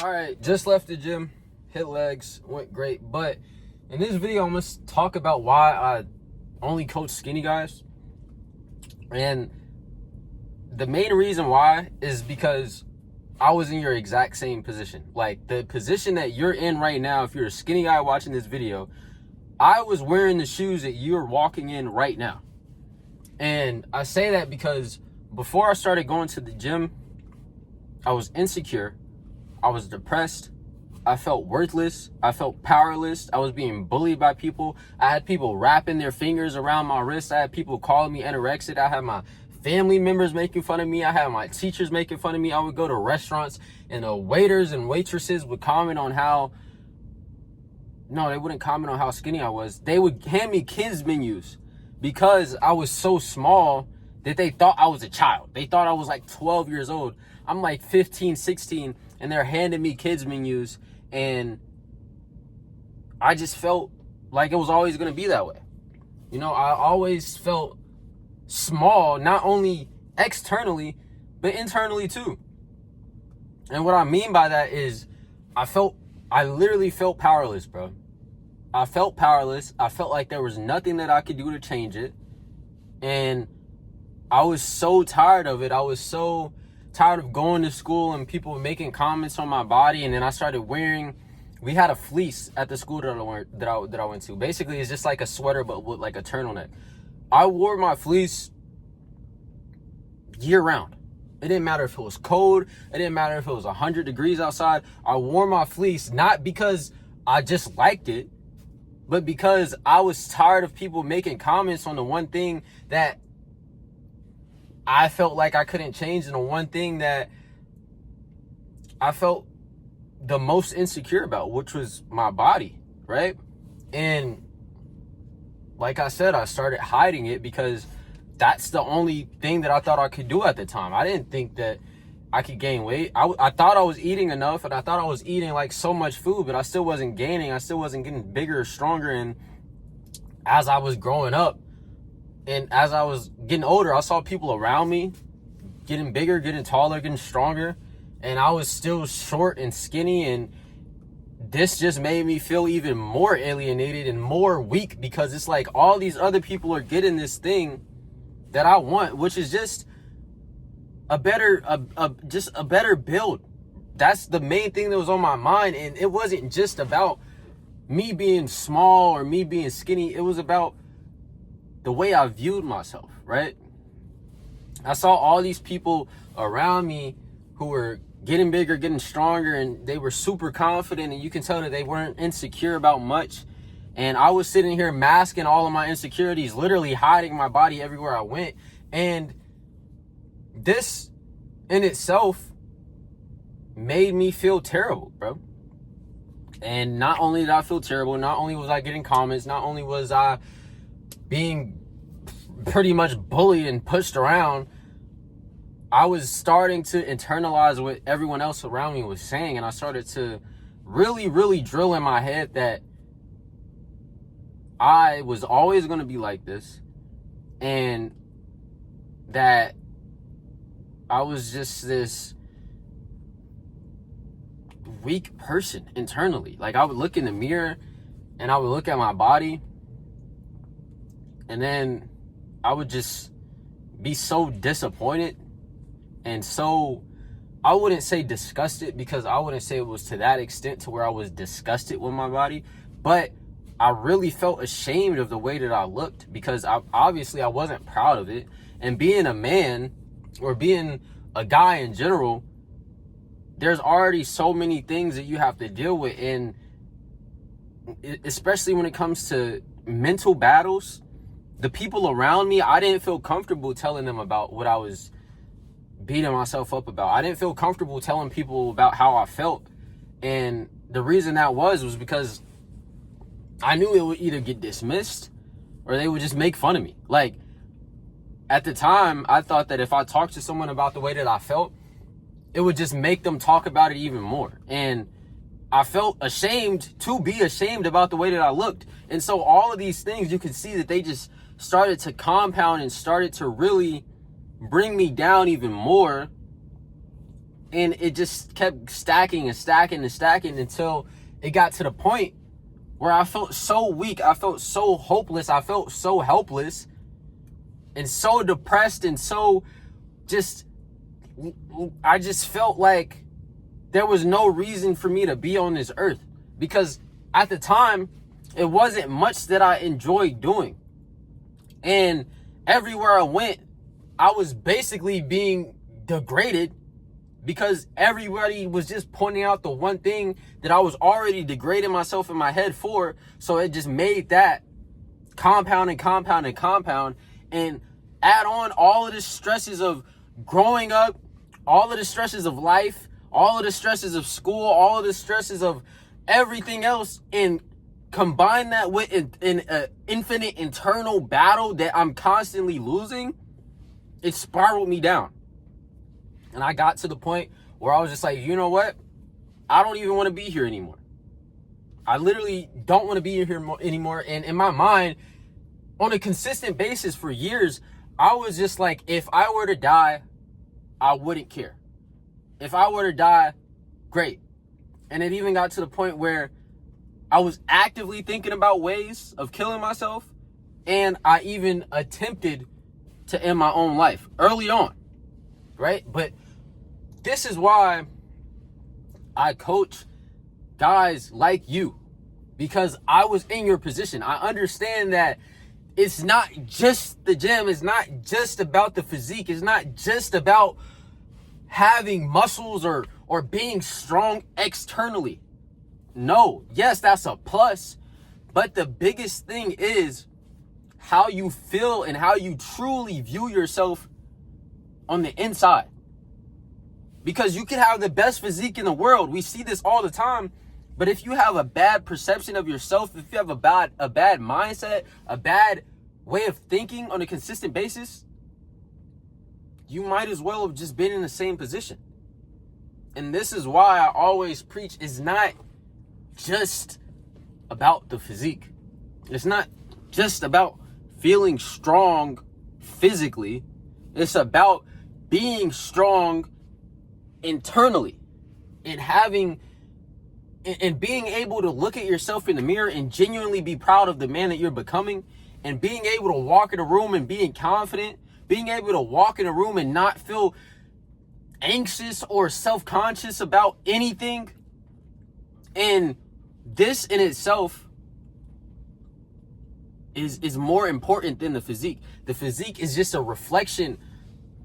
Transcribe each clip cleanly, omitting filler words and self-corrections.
All right, just left the gym, hit legs, went great. But in this video, I'm gonna talk about why I only coach skinny guys. And the main reason why is because I was in your exact same position. Like the position that you're in right now, if you're a skinny guy watching this video, I was wearing the shoes that you're walking in right now. And I say that because before I started going to the gym, I was insecure. I was depressed. I felt worthless. I felt powerless. I was being bullied by people. I had people wrapping their fingers around my wrist. I had people calling me anorexic. I had my family members making fun of me. I had my teachers making fun of me. I would go to restaurants and the waiters and waitresses would comment on how, no, they wouldn't comment on how skinny I was. They would hand me kids menus because I was so small that they thought I was a child. They thought I was like 12 years old. I'm like 15, 16, and they're handing me kids menus, and I just felt like it was always going to be that way. You know, I always felt small, not only externally, but internally too. And what I mean by that is I literally felt powerless, bro. I felt powerless. I felt like there was nothing that I could do to change it. And I was so tired of it. I was so tired of going to school and people making comments on my body. And then I started we had a fleece at the school that I went to. Basically, it's just like a sweater, but with like a turtleneck. I wore my fleece year round. It didn't matter if it was cold. It didn't matter if it was 100 degrees outside. I wore my fleece not because I just liked it, but because I was tired of people making comments on the one thing that I felt like I couldn't change, and the one thing that I felt the most insecure about, which was my body, right? And like I said, I started hiding it because that's the only thing that I thought I could do at the time. I didn't think that I could gain weight. I thought I was eating enough, and I thought I was eating like so much food, but I still wasn't gaining. I still wasn't getting bigger or stronger. And as I was growing up and as I was getting older, I saw people around me getting bigger, getting taller, getting stronger, and I was still short and skinny. And this just made me feel even more alienated and more weak, because it's like all these other people are getting this thing that I want, which is just a better build. That's the main thing that was on my mind. And it wasn't just about me being small or me being skinny. It was about the way I viewed myself, right? I saw all these people around me who were getting bigger, getting stronger, and they were super confident, and you can tell that they weren't insecure about much. And I was sitting here masking all of my insecurities, literally hiding my body everywhere I went. And this in itself made me feel terrible, bro. And not only did I feel terrible, not only was I getting comments, not only was I being pretty much bullied and pushed around, I was starting to internalize what everyone else around me was saying. And I started to really, really drill in my head that I was always going to be like this, and that I was just this weak person internally. Like I would look in the mirror and I would look at my body, and then I would just be so disappointed and so, I wouldn't say disgusted, because I wouldn't say it was to that extent to where I was disgusted with my body, but I really felt ashamed of the way that I looked, because obviously I wasn't proud of it. And being a man, or being a guy in general, there's already so many things that you have to deal with. And especially when it comes to mental battles, the people around me, I didn't feel comfortable telling them about what I was beating myself up about. I didn't feel comfortable telling people about how I felt. And the reason that was because I knew it would either get dismissed or they would just make fun of me. Like, at the time, I thought that if I talked to someone about the way that I felt, it would just make them talk about it even more. And I felt ashamed to be ashamed about the way that I looked. And so all of these things, you can see that they just started to compound and started to really bring me down even more. And it just kept stacking and stacking and stacking until it got to the point where I felt so weak. I felt so hopeless. I felt so helpless and so depressed and so I just felt like there was no reason for me to be on this earth, because at the time, it wasn't much that I enjoyed doing. And everywhere I went, I was basically being degraded because everybody was just pointing out the one thing that I was already degrading myself in my head for. So it just made that compound and compound and compound, and add on all of the stresses of growing up, all of the stresses of life, all of the stresses of school, all of the stresses of everything else, and combine that with an infinite internal battle that I'm constantly losing. It spiraled me down. And I got to the point where I was just like, you know what? I don't even want to be here anymore. I literally don't want to be here anymore. And in my mind, on a consistent basis for years, I was just like, if I were to die, I wouldn't care. If I were to die, great. And it even got to the point where I was actively thinking about ways of killing myself. And I even attempted to end my own life early on, right? But this is why I coach guys like you, because I was in your position. I understand that it's not just the gym. It's not just about the physique. It's not just about having muscles or being strong externally. No, yes, that's a plus. But the biggest thing is how you feel and how you truly view yourself on the inside. Because you can have the best physique in the world. We see this all the time. But if you have a bad perception of yourself, if you have a bad mindset, a bad way of thinking on a consistent basis, you might as well have just been in the same position. And this is why I always preach, it's not just about the physique. It's not just about feeling strong physically. It's about being strong internally and being able to look at yourself in the mirror and genuinely be proud of the man that you're becoming, and being able to walk in a room and being confident, being able to walk in a room and not feel anxious or self-conscious about anything. And this in itself is more important than the physique. The physique is just a reflection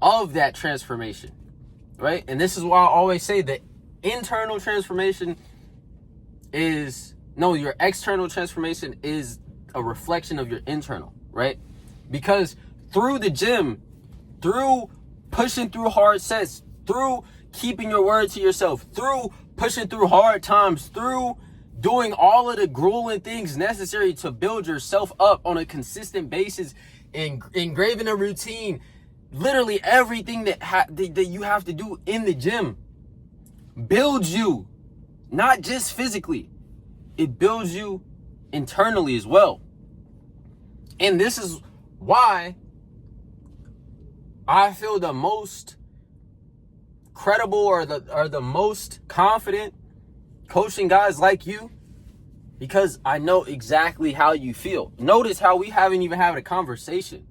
of that transformation, right? And this is why I always say that internal transformation your external transformation is a reflection of your internal, right? Because through the gym, through pushing through hard sets, through keeping your word to yourself, through pushing through hard times, through doing all of the grueling things necessary to build yourself up on a consistent basis, and engraving a routine, literally everything that you have to do in the gym builds you, not just physically. It builds you internally as well. And this is why I feel the most credible or the most confident coaching guys like you, because I know exactly how you feel. Notice how we haven't even had a conversation,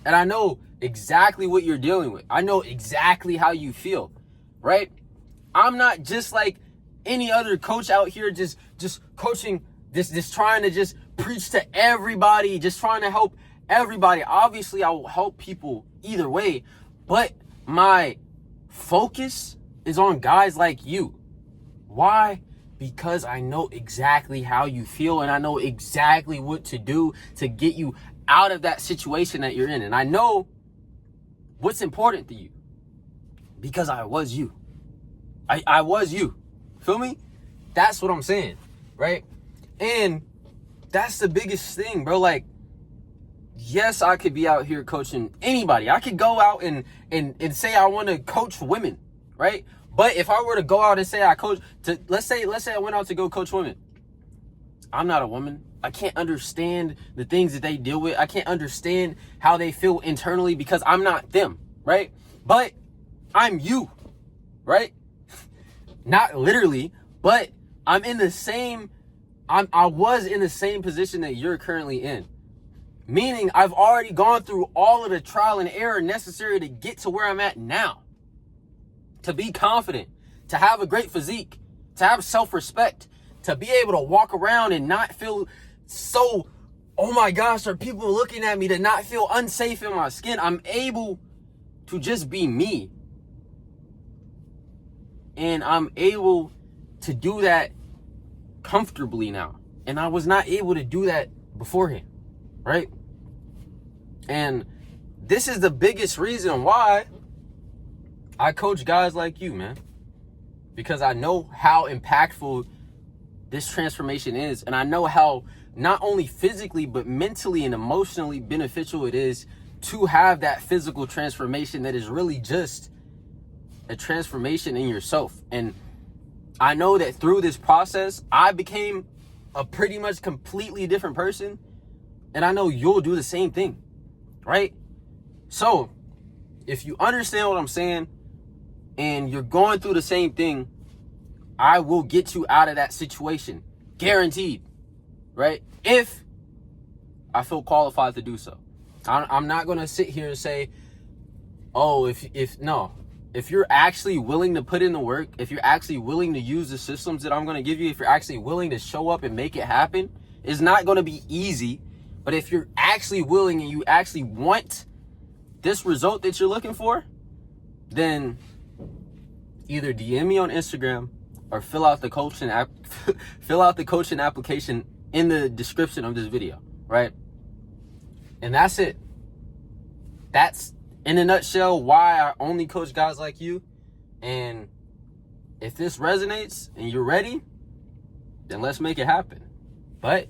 and I know exactly what you're dealing with. I know exactly how you feel, right? I'm not just like any other coach out here just coaching, just trying to just preach to everybody, just trying to help everybody. Obviously, I will help people either way, but my focus is on guys like you. Why? Because I know exactly how you feel, and I know exactly what to do to get you out of that situation that you're in. And I know what's important to you, because I was you. I was you. Feel me? That's what I'm saying, right? And that's the biggest thing, bro. Like, yes, I could be out here coaching anybody. I could go out and say I want to coach women, right? But if I were to go out and say I coach let's say I went out to go coach women, I'm not a woman. I can't understand the things that they deal with. I can't understand how they feel internally because I'm not them, right? But I'm you, right? Not literally, but I was in the same position that you're currently in. Meaning I've already gone through all of the trial and error necessary to get to where I'm at now. To be confident, to have a great physique, to have self-respect, to be able to walk around and not feel so, oh my gosh, are people looking at me, to not feel unsafe in my skin. I'm able to just be me. And I'm able to do that comfortably now. And I was not able to do that beforehand, right? And this is the biggest reason why I coach guys like you, man. Because I know how impactful this transformation is. And I know how not only physically, but mentally and emotionally beneficial it is to have that physical transformation that is really just a transformation in yourself. And I know that through this process, I became a pretty much completely different person. And I know you'll do the same thing, right? So if you understand what I'm saying and you're going through the same thing, I will get you out of that situation. Guaranteed, right? If I feel qualified to do so. I'm not going to sit here and say, oh, if you're actually willing to put in the work, if you're actually willing to use the systems that I'm going to give you, if you're actually willing to show up and make it happen, it's not going to be easy. But if you're actually willing and you actually want this result that you're looking for, then either DM me on Instagram or fill out the coaching application in the description of this video, right? And that's it. That's, in a nutshell, why I only coach guys like you. And if this resonates and you're ready, then let's make it happen. But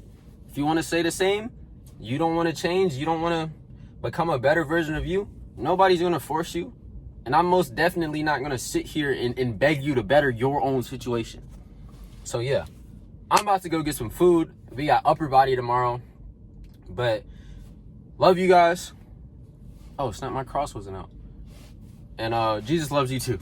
if you want to say the same, you don't want to change, you don't want to become a better version of you, nobody's going to force you. And I'm most definitely not going to sit here and beg you to better your own situation. So yeah, I'm about to go get some food. We got upper body tomorrow. But love you guys. Oh, snap, my cross wasn't out. And Jesus loves you too.